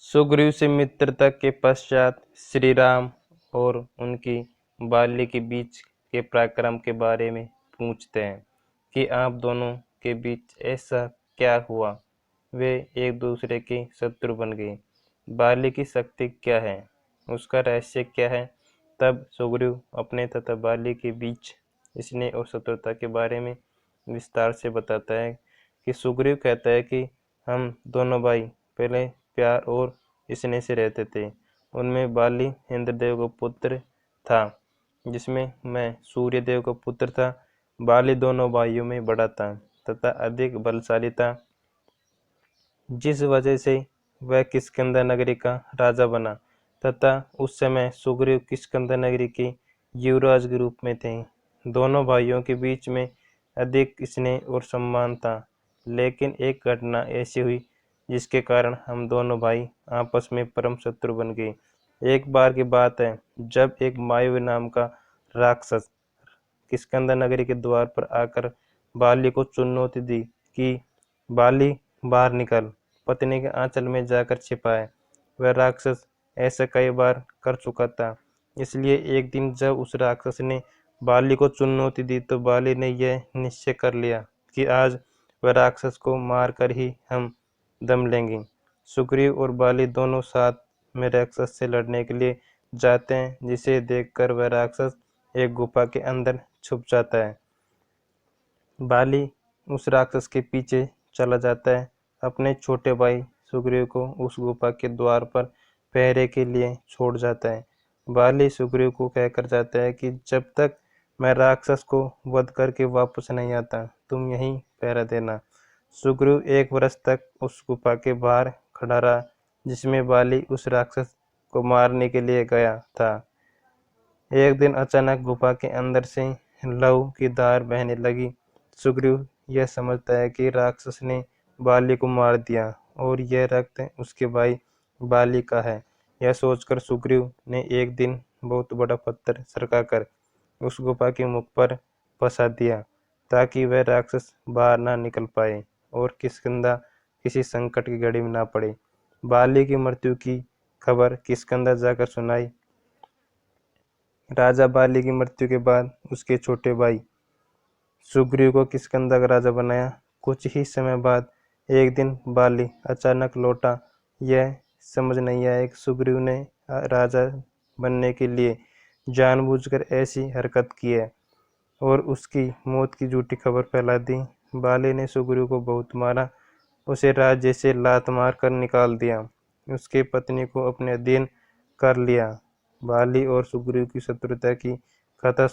सुग्रीव से मित्रता के पश्चात श्री राम और उनकी बाली के बीच के पराक्रम के बारे में पूछते हैं कि आप दोनों के बीच ऐसा क्या हुआ वे एक दूसरे के शत्रु बन गए। बाली की शक्ति क्या है, उसका रहस्य क्या है। तब सुग्रीव अपने तथा बाली के बीच स्नेह और शत्रुता के बारे में विस्तार से बताता है कि सुग्रीव कहता है कि हम दोनों भाई पहले प्यार और स्नेह से रहते थे। उनमें बाली इंद्रदेव का पुत्र था, जिसमें मैं सूर्यदेव का पुत्र था। बाली दोनों भाइयों में बड़ा था तथा अधिक बलशाली था, जिस वजह से वह किष्किंधा नगरी का राजा बना तथा उस समय सुग्रीव किष्किंधा नगरी के युवराज के रूप में थे। दोनों भाइयों के बीच में अधिक स्नेह और सम्मान था, लेकिन एक घटना ऐसी हुई जिसके कारण हम दोनों भाई आपस में परम शत्रु बन गए। एक बार की बात है, जब एक वायु नाम का राक्षस किष्किंधा नगरी के द्वार पर आकर बाली को चुनौती दी कि बाली बाहर निकल, पत्नी के आंचल में जाकर छिपाए। वह राक्षस ऐसा कई बार कर चुका था, इसलिए एक दिन जब उस राक्षस ने बाली को चुनौती दी तो बाली ने यह निश्चय कर लिया कि आज वह राक्षस को मारकर ही हम दम लेंगे। सुग्रीव और बाली दोनों साथ में राक्षस से लड़ने के लिए जाते हैं, जिसे देखकर वह राक्षस एक गुफा के अंदर छुप जाता है। बाली उस राक्षस के पीछे चला जाता है। अपने छोटे भाई सुग्रीव को उस गुफा के द्वार पर पहरे के लिए छोड़ जाता है। बाली सुग्रीव को कहकर जाता है कि जब तक मैं राक्षस को वध करके वापस नहीं आता, तुम यहीं पहरा देना। सुग्रीव 1 वर्ष तक उस गुफा के बाहर खड़ा रहा, जिसमें बाली उस राक्षस को मारने के लिए गया था। एक दिन अचानक गुफा के अंदर से लहू की धार बहने लगी। सुग्रीव यह समझता है कि राक्षस ने बाली को मार दिया और यह रक्त उसके भाई बाली का है। यह सोचकर सुग्रीव ने एक दिन बहुत बड़ा पत्थर सरकाकर उस गुफा के मुख पर फंसा दिया, ताकि वह राक्षस बाहर ना निकल पाए और किष्किंधा किसी संकट की घड़ी में ना पड़े। बाली की मृत्यु की खबर किष्किंधा जाकर सुनाई। राजा बाली की मृत्यु के बाद उसके छोटे भाई सुग्रीव को किष्किंधा का राजा बनाया। कुछ ही समय बाद एक दिन बाली अचानक लौटा। यह समझ नहीं आया कि सुग्रीव ने राजा बनने के लिए जानबूझकर ऐसी हरकत की है और उसकी मौत की झूठी खबर फैला दी। बाली ने सुग्रीव को बहुत मारा, उसे राज्य से लात मार कर निकाल दिया, उसकी पत्नी को अपने अधीन कर लिया। बाली और सुग्रीव की शत्रुता की कथा